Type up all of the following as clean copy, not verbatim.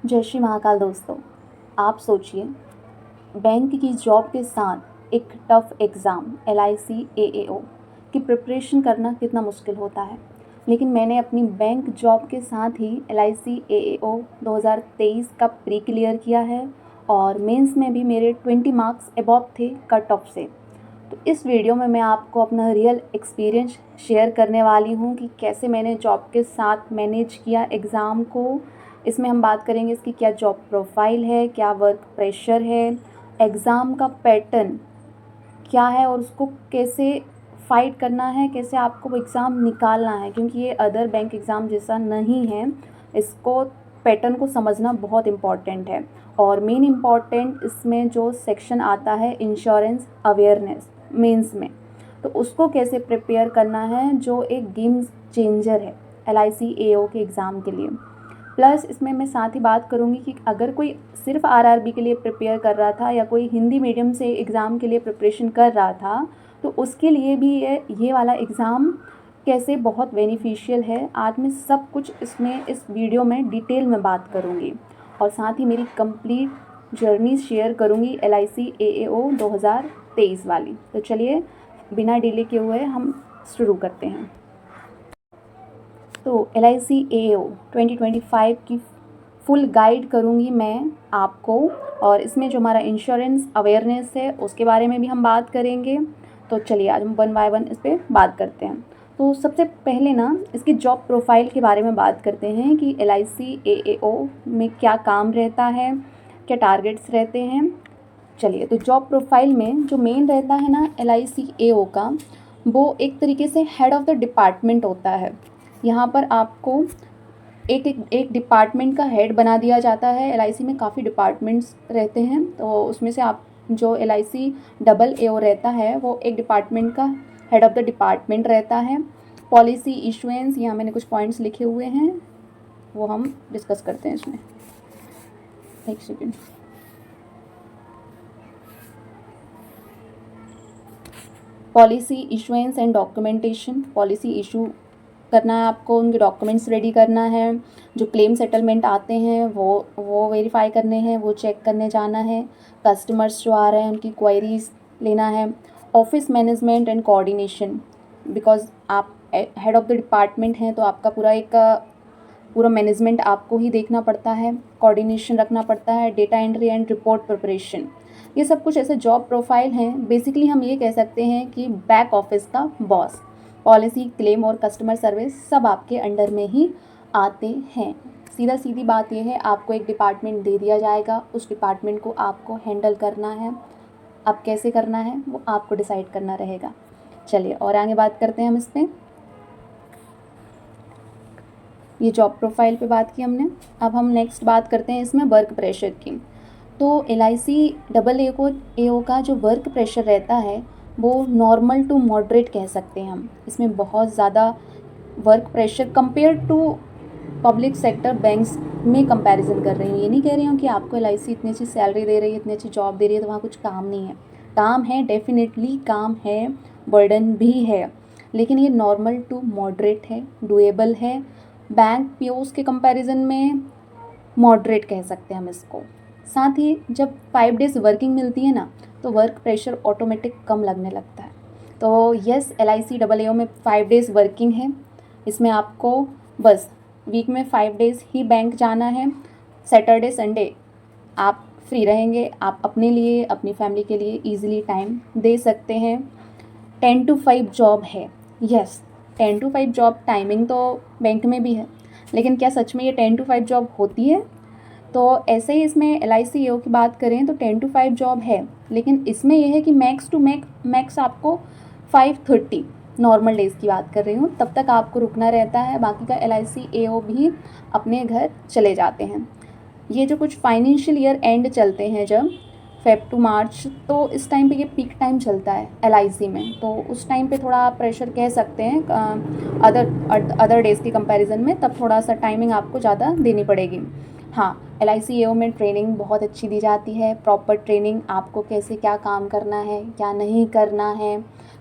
जय श्री महाकाल दोस्तों। आप सोचिए, बैंक की जॉब के साथ एक टफ़ एग्ज़ाम LIC AAO की प्रिपरेशन करना कितना मुश्किल होता है। लेकिन मैंने अपनी बैंक जॉब के साथ ही LIC AAO 2023 का प्री क्लियर किया है और मेंस में भी मेरे 20 मार्क्स अबव थे कट ऑफ से। तो इस वीडियो में मैं आपको अपना रियल एक्सपीरियंस शेयर करने वाली हूँ कि कैसे मैंने जॉब के साथ मैनेज किया एग्ज़ाम को। इसमें हम बात करेंगे इसकी क्या जॉब प्रोफाइल है, क्या वर्क प्रेशर है, एग्ज़ाम का पैटर्न क्या है और उसको कैसे फ़ाइट करना है, कैसे आपको वो एग्ज़ाम निकालना है, क्योंकि ये अदर बैंक एग्ज़ाम जैसा नहीं है। इसको पैटर्न को समझना बहुत इम्पॉर्टेंट है। और मेन इम्पॉर्टेंट इसमें जो सेक्शन आता है इंश्योरेंस अवेयरनेस मेंस में, तो उसको कैसे प्रिपेयर करना है, जो एक गेम चेंजर है LIC AAO के एग्ज़ाम के लिए। प्लस इसमें मैं साथ ही बात करूँगी कि अगर कोई सिर्फ RRB के लिए प्रिपेयर कर रहा था या कोई हिंदी मीडियम से एग्ज़ाम के लिए प्रिपरेशन कर रहा था, तो उसके लिए भी ये वाला एग्ज़ाम कैसे बहुत बेनिफिशियल है। आज मैं सब कुछ इसमें इस वीडियो में डिटेल में बात करूँगी और साथ ही मेरी कंप्लीट जर्नी शेयर करूँगी LIC AAO 2023 वाली। तो चलिए बिना डिले किए हुए हम शुरू करते हैं। तो LIC AAO 2025 की फुल गाइड करूँगी मैं आपको, और इसमें जो हमारा इंश्योरेंस अवेयरनेस है उसके बारे में भी हम बात करेंगे। तो चलिए आज हम वन बाय वन इस पर बात करते हैं। तो सबसे पहले ना इसकी जॉब प्रोफाइल के बारे में बात करते हैं कि LIC AAO में क्या काम रहता है, क्या टारगेट्स रहते हैं। चलिए, तो जॉब प्रोफाइल में जो मेन रहता है ना LIC AAO का, वो एक तरीके से हेड ऑफ़ द डिपार्टमेंट होता है। यहाँ पर आपको एक डिपार्टमेंट का हेड बना दिया जाता है। LIC में काफ़ी डिपार्टमेंट्स रहते हैं, तो उसमें से आप जो LIC AAO रहता है वो एक डिपार्टमेंट का हेड ऑफ़ द डिपार्टमेंट रहता है। पॉलिसी इशुएंस, यहाँ मैंने कुछ पॉइंट्स लिखे हुए हैं, वो हम डिस्कस करते हैं इसमें। एक second. Policy issuance and documentation, policy issue करना है आपको, उनके डॉक्यूमेंट्स रेडी करना है। जो क्लेम सेटलमेंट आते हैं वो वेरीफाई करने हैं, वो चेक करने जाना है। कस्टमर्स जो आ रहे हैं उनकी क्वेरीज लेना है। Office management and coordination, because आप हेड ऑफ़ द डिपार्टमेंट हैं तो आपका पूरा मैनेजमेंट आपको ही देखना पड़ता है, कोऑर्डिनेशन रखना पड़ता है। Data entry and report preparation, ये सब कुछ ऐसे जॉब प्रोफाइल हैं। बेसिकली हम ये कह सकते हैं कि बैक ऑफिस का बॉस। पॉलिसी, क्लेम और कस्टमर सर्विस सब आपके अंडर में ही आते हैं। सीधी बात यह है, आपको एक डिपार्टमेंट दे दिया जाएगा, उस डिपार्टमेंट को आपको हैंडल करना है। अब कैसे करना है वो आपको डिसाइड करना रहेगा। चलिए और आगे बात करते हैं हम इस पर। ये जॉब प्रोफाइल पे बात की हमने। अब हम नेक्स्ट बात करते हैं इसमें वर्क प्रेशर की। तो LIC AAO का जो वर्क प्रेशर रहता है वो नॉर्मल टू मॉडरेट कह सकते हैं हम। इसमें बहुत ज़्यादा work pressure compare to public sector banks में कंपैरिजन कर रही हूँ। ये नहीं कह रही हूँ कि आपको LIC इतनी अच्छी सैलरी दे रही है, इतनी अच्छी जॉब दे रही है तो वहाँ कुछ काम नहीं है। काम है, डेफिनेटली काम है, बर्डन भी है, लेकिन ये नॉर्मल टू मॉडरेट है, डुएबल है। बैंक POs के कंपैरिजन में मॉडरेट कह सकते हैं हम इसको। साथ ही जब 5 डेज़ वर्किंग मिलती है ना, तो वर्क प्रेशर ऑटोमेटिक कम लगने लगता है। तो यस, LIC AAO में 5 डेज़ वर्किंग है। इसमें आपको बस वीक में 5 डेज़ ही बैंक जाना है। सैटरडे संडे आप फ्री रहेंगे, आप अपने लिए, अपनी फैमिली के लिए ईजिली टाइम दे सकते हैं। 10 to 5 जॉब है। यस, 10 to 5 जॉब टाइमिंग तो बैंक में भी है, लेकिन क्या सच में ये 10 to 5 जॉब होती है? तो ऐसे ही इसमें LIC AAO की बात करें तो 10 to 5 जॉब है, लेकिन इसमें यह है कि मैक्स टू मैक्स आपको 5:30 नॉर्मल डेज़ की बात कर रही हूँ, तब तक आपको रुकना रहता है। बाकी का LIC AAO भी अपने घर चले जाते हैं। ये जो कुछ फाइनेंशियल ईयर एंड चलते हैं जब फेब टू मार्च, तो इस टाइम पे ये पीक टाइम चलता है LIC में, तो उस टाइम पे थोड़ा आप प्रेशर कह सकते हैं अदर डेज़ की कंपैरिजन में, तब थोड़ा सा टाइमिंग आपको ज़्यादा देनी पड़ेगी। हाँ, LIC AAO में ट्रेनिंग बहुत अच्छी दी जाती है, प्रॉपर ट्रेनिंग, आपको कैसे क्या काम करना है, क्या नहीं करना है,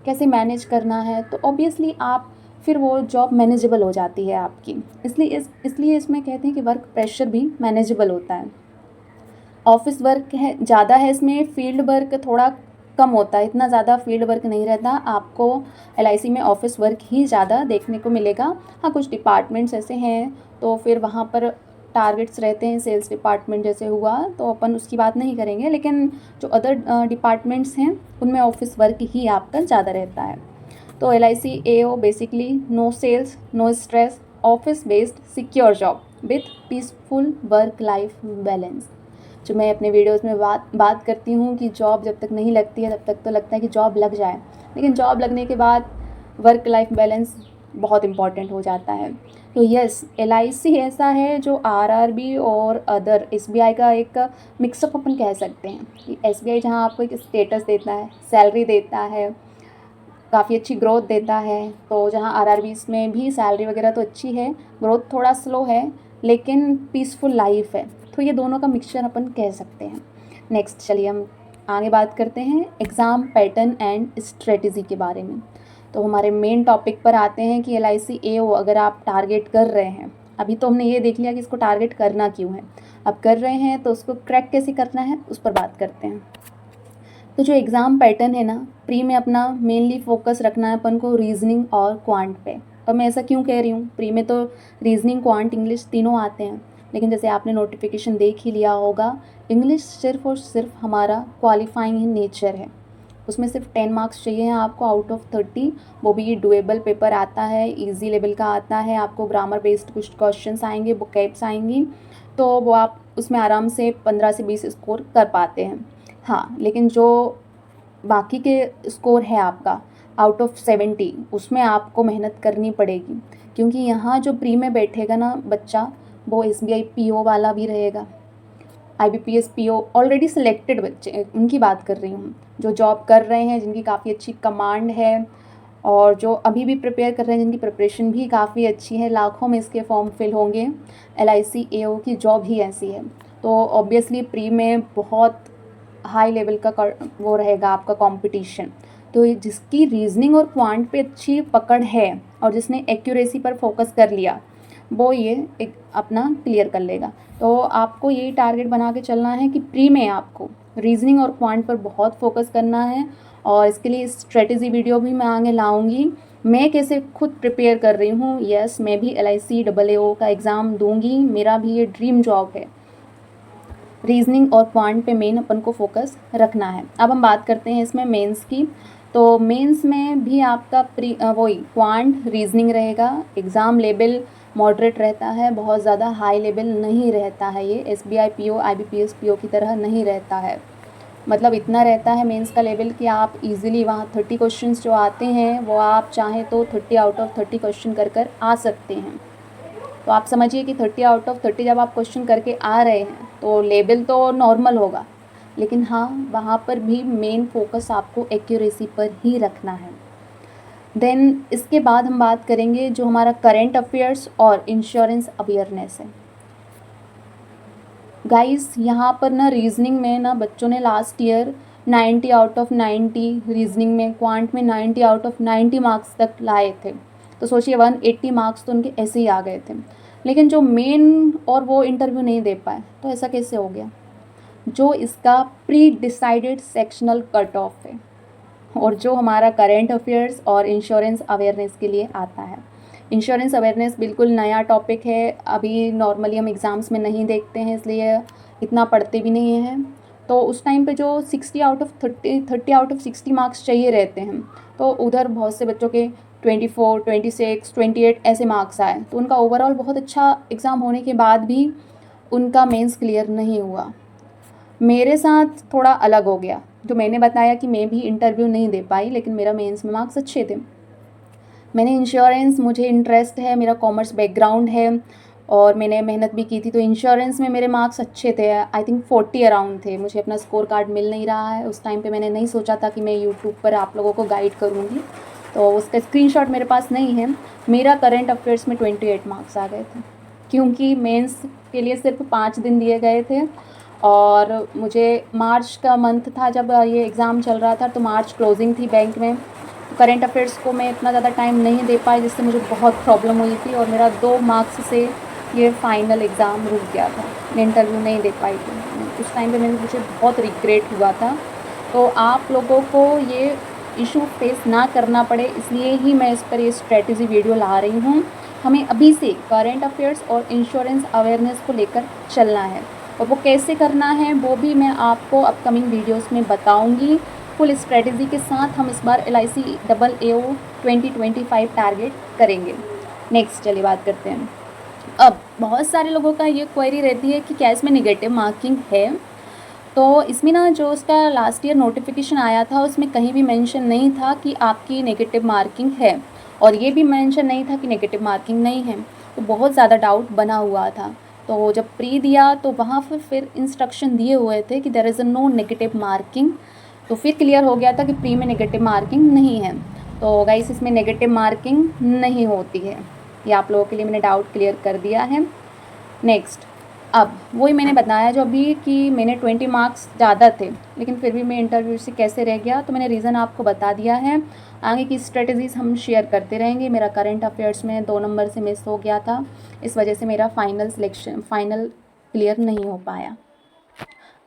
कैसे मैनेज करना है। तो ऑब्वियसली आप फिर वो जॉब मैनेजेबल हो जाती है आपकी। इसलिए इसमें कहते हैं कि वर्क प्रेशर भी मैनेजेबल होता है। ऑफिस वर्क है ज़्यादा है, इसमें फील्ड वर्क थोड़ा कम होता है, इतना ज़्यादा फील्ड वर्क नहीं रहता आपको। एलआईसी में ऑफिस वर्क ही ज़्यादा देखने को मिलेगा। हाँ, कुछ डिपार्टमेंट्स ऐसे हैं तो फिर वहाँ पर टारगेट्स रहते हैं, सेल्स डिपार्टमेंट जैसे हुआ तो अपन उसकी बात नहीं करेंगे, लेकिन जो अदर डिपार्टमेंट्स हैं उनमें ऑफिस वर्क ही आपका ज़्यादा रहता है। तो LIC AO basically no sales, no stress, office based secure job with peaceful work life balance. जो मैं अपने वीडियोस में बात करती हूँ कि जॉब जब तक नहीं लगती है तब तक तो लगता है कि जॉब लग जाए, लेकिन जॉब लगने के बाद वर्क लाइफ बैलेंस बहुत इम्पॉर्टेंट हो जाता है। तो यस, एलआईसी ऐसा है जो आरआरबी और अदर एसबीआई का एक मिक्सअप अपन कह सकते हैं कि एसबीआई जहाँ आपको एक स्टेटस देता है, सैलरी देता है, काफ़ी अच्छी ग्रोथ देता है, तो जहाँ आरआरबीज़ में भी सैलरी वगैरह तो अच्छी है, ग्रोथ थोड़ा स्लो है, लेकिन पीसफुल लाइफ है। तो ये दोनों का मिक्सचर अपन कह सकते हैं। नेक्स्ट चलिए हम आगे बात करते हैं एग्ज़ाम पैटर्न एंड स्ट्रेटजी के बारे में। तो हमारे मेन टॉपिक पर आते हैं कि एलआईसी एओ अगर आप टारगेट कर रहे हैं, अभी तो हमने ये देख लिया कि इसको टारगेट करना क्यों है, अब कर रहे हैं तो उसको क्रैक कैसे करना है उस पर बात करते हैं। तो जो एग्ज़ाम पैटर्न है ना, प्री में अपना मेनली फोकस रखना है अपन को रीजनिंग और क्वांट पे। और मैं ऐसा क्यों कह रही हूँ, प्री में तो रीजनिंग क्वांट इंग्लिश तीनों आते हैं, लेकिन जैसे आपने नोटिफिकेशन देख ही लिया होगा, इंग्लिश सिर्फ और सिर्फ हमारा क्वालिफाइंग नेचर है, उसमें सिर्फ 10 मार्क्स चाहिए हैं आपको आउट ऑफ 30, वो भी डुएबल पेपर आता है, इजी लेवल का आता है, आपको ग्रामर बेस्ड कुछ क्वेश्चंस आएंगे, बुकैब्स आएंगी, तो वो आप उसमें आराम से 15 से 20 स्कोर कर पाते हैं। हाँ, लेकिन जो बाकी के स्कोर है आपका आउट ऑफ 70, उसमें आपको मेहनत करनी पड़ेगी, क्योंकि यहाँ जो प्री में बैठेगा ना बच्चा, वो एसबीआई पीओ वाला भी रहेगा, आईबीपीएस पीओ ऑलरेडी सिलेक्टेड बच्चे, उनकी बात कर रही हूँ, जो जॉब कर रहे हैं, जिनकी काफ़ी अच्छी कमांड है, और जो अभी भी प्रिपेयर कर रहे हैं, जिनकी प्रिपरेशन भी काफ़ी अच्छी है, लाखों में इसके फॉर्म फिल होंगे। एलआईसी एओ की जॉब ही ऐसी है, तो ऑब्वियसली प्री में बहुत हाई लेवल का वो रहेगा आपका कंपटीशन। तो जिसकी रीजनिंग और क्वांट पे अच्छी पकड़ है और जिसने एक्यूरेसी पर फोकस कर लिया, वो ये एक अपना क्लियर कर लेगा। तो आपको यही टारगेट बना के चलना है कि प्री में आपको रीजनिंग और क्वांट पर बहुत फोकस करना है, और इसके लिए स्ट्रेटजी वीडियो भी मैं आगे लाऊंगी, मैं कैसे खुद प्रिपेयर कर रही हूँ। यस, मैं भी एलआईसी एओ का एग्ज़ाम दूंगी, मेरा भी ये ड्रीम जॉब है। रीजनिंग और क्वांट पे मेन अपन को फोकस रखना है। अब हम बात करते हैं इसमें मेंस की। तो मेंस में भी आपका वही क्वांट रीजनिंग रहेगा। एग्ज़ाम लेवल मॉडरेट रहता है, बहुत ज़्यादा हाई लेवल नहीं रहता है, ये एसबीआई पीओ आईबीपीएस पीओ की तरह नहीं रहता है। मतलब इतना रहता है मेंस का लेवल कि आप इजीली वहाँ 30 क्वेश्चंस जो आते हैं वो आप चाहें तो 30 आउट ऑफ 30 क्वेश्चन कर आ सकते हैं। तो आप समझिए कि 30 आउट ऑफ 30 जब आप क्वेश्चन करके आ रहे हैं तो लेवल तो नॉर्मल होगा, लेकिन हाँ, वहाँ पर भी मेन फोकस आपको एक्यूरेसी पर ही रखना है। देन इसके बाद हम बात करेंगे जो हमारा करंट अफेयर्स और इंश्योरेंस अवेयरनेस है। गाइस, यहाँ पर ना रीजनिंग में ना बच्चों ने last year 90 out of 90, reasoning में क्वांट में 90 आउट ऑफ 90 मार्क्स तक लाए थे। तो सोचिए 180 मार्क्स तो उनके ऐसे ही आ गए थे, लेकिन जो मेन और वो इंटरव्यू नहीं दे पाए। तो ऐसा कैसे हो गया? जो इसका pre decided sectional cut off है, और जो हमारा करंट अफेयर्स और इंश्योरेंस अवेयरनेस के लिए आता है। इंश्योरेंस अवेयरनेस बिल्कुल नया टॉपिक है, अभी नॉर्मली हम एग्ज़ाम्स में नहीं देखते हैं, इसलिए इतना पढ़ते भी नहीं हैं। तो उस टाइम पे जो 60 out of 30 out of 60 marks चाहिए रहते हैं, तो उधर बहुत से बच्चों के 24, 26, 28 ऐसे मार्क्स आए, तो उनका ओवरऑल बहुत अच्छा एग्ज़ाम होने के बाद भी उनका मेंस क्लियर नहीं हुआ। मेरे साथ थोड़ा अलग हो गया, जो मैंने बताया कि मैं भी इंटरव्यू नहीं दे पाई, लेकिन मेरा मेंस में मार्क्स अच्छे थे। मैंने इंश्योरेंस, मुझे इंटरेस्ट है, मेरा कॉमर्स बैकग्राउंड है और मैंने मेहनत भी की थी, तो इंश्योरेंस में मेरे मार्क्स अच्छे थे, आई थिंक 40 अराउंड थे। मुझे अपना स्कोर कार्ड मिल नहीं रहा है उस टाइम पे, मैंने नहीं सोचा था कि मैं यूट्यूब पर आप लोगों को गाइड करूँगी, तो उसका स्क्रीनशॉट मेरे पास नहीं है। मेरा करंट अफेयर्स में 28 मार्क्स आ गए थे, क्योंकि मेंस के लिए सिर्फ 5 दिन दिए गए थे, और मुझे मार्च का मंथ था जब ये एग्ज़ाम चल रहा था, तो मार्च क्लोजिंग थी बैंक में, करंट अफेयर्स को मैं इतना ज़्यादा टाइम नहीं दे पाई, जिससे मुझे बहुत प्रॉब्लम हुई थी और मेरा 2 मार्क्स से ये फाइनल एग्ज़ाम रुक गया था। मैं इंटरव्यू नहीं दे पाई थी। उस टाइम पे मुझे बहुत रिग्रेट हुआ था। तो आप लोगों को ये इशू फेस ना करना पड़े, इसलिए ही मैं इस पर ये स्ट्रेटजी वीडियो ला रही हूँ। हमें अभी से करंट अफेयर्स और इंश्योरेंस अवेयरनेस को लेकर चलना है, और वो कैसे करना है वो भी मैं आपको अपकमिंग वीडियोस में बताऊंगी। फुल स्ट्रेटजी के साथ हम इस बार LIC AAO 2025 टारगेट करेंगे। नेक्स्ट चलिए बात करते हैं। अब बहुत सारे लोगों का ये क्वेरी रहती है कि क्या इसमें नेगेटिव मार्किंग है। तो इसमें ना जो उसका लास्ट ईयर नोटिफिकेशन आया था उसमें कहीं भी मेंशन नहीं था कि आपकी नेगेटिव मार्किंग है, और ये भी मेंशन नहीं था कि नेगेटिव मार्किंग नहीं है। तो बहुत ज़्यादा डाउट बना हुआ था। तो जब प्री दिया तो वहाँ पर फिर इंस्ट्रक्शन दिए हुए थे कि there is no negative marking. तो फिर क्लियर हो गया था कि प्री में नेगेटिव मार्किंग नहीं है। तो गाइस इसमें नेगेटिव मार्किंग नहीं होती है। ये आप लोगों के लिए मैंने डाउट क्लियर कर दिया है। नेक्स्ट, अब वही मैंने बताया जो अभी कि मैंने 20 मार्क्स ज़्यादा थे, लेकिन फिर भी मैं इंटरव्यू से कैसे रह गया, तो मैंने रीज़न आपको बता दिया है। आगे की स्ट्रेटजीज़ हम शेयर करते रहेंगे। मेरा करंट अफेयर्स में 2 नंबर से मिस हो गया था, इस वजह से मेरा फाइनल क्लियर नहीं हो पाया।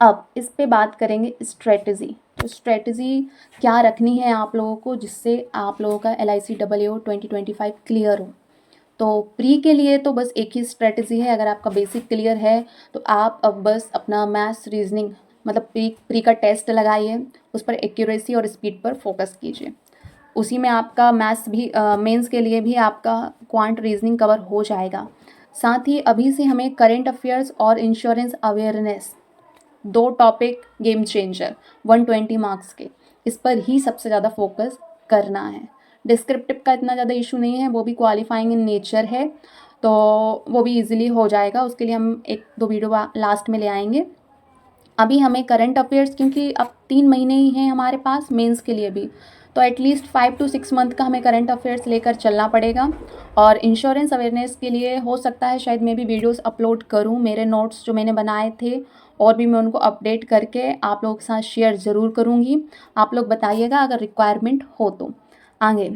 अब इस पे बात करेंगे स्ट्रेटजी। तो स्ट्रेटजी क्या रखनी है आप लोगों को, जिससे आप लोगों का LIC AAO 2025 क्लियर हो। तो प्री के लिए तो बस एक ही स्ट्रेटजी है। अगर आपका बेसिक क्लियर है तो आप अब बस अपना मैथ्स रीजनिंग मतलब प्री का टेस्ट लगाइए, उस पर एक्यूरेसी और स्पीड पर फोकस कीजिए। उसी में आपका मैथ्स भी मेंस के लिए भी आपका क्वांट रीजनिंग कवर हो जाएगा। साथ ही अभी से हमें करेंट अफेयर्स और insurance awareness, 2 topic game changer 120 marks के, इस पर ही सबसे ज़्यादा फोकस करना है। डिस्क्रिप्टिव का इतना ज़्यादा इशू नहीं है, वो भी क्वालिफाइंग इन नेचर है, तो वो भी इजीली हो जाएगा। उसके लिए हम 1-2 वीडियो लास्ट में ले आएंगे। अभी हमें करंट अफेयर्स, क्योंकि अब 3 महीने ही हैं हमारे पास मेंस के लिए भी, तो एटलीस्ट 5 to 6 मंथ का हमें करंट अफेयर्स लेकर चलना पड़ेगा। और इंश्योरेंस अवेयरनेस के लिए हो सकता है शायद मैं भी वीडियोस अपलोड करूं, मेरे नोट्स जो मैंने बनाए थे और भी मैं उनको अपडेट करके आप लोगों के साथ शेयर ज़रूर करूंगी। आप लोग बताइएगा अगर रिक्वायरमेंट हो तो आगे।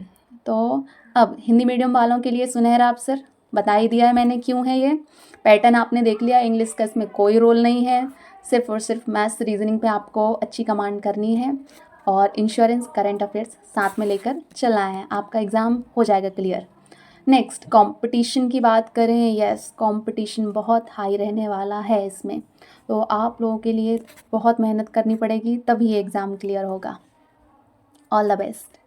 तो अब हिंदी मीडियम वालों के लिए सुनहरा अवसर, बता ही दिया है मैंने क्यों है ये। पैटर्न आपने देख लिया, इंग्लिश का इसमें कोई रोल नहीं है, सिर्फ और सिर्फ मैथ्स रीजनिंग पे आपको अच्छी कमांड करनी है, और इंश्योरेंस करंट अफेयर्स साथ में लेकर चलना है। आपका एग्ज़ाम हो जाएगा क्लियर। नेक्स्ट, कंपटीशन की बात करें। यस, कंपटीशन बहुत हाई रहने वाला है इसमें, तो आप लोगों के लिए बहुत मेहनत करनी पड़ेगी, तभी एग्ज़ाम क्लियर होगा। All the best.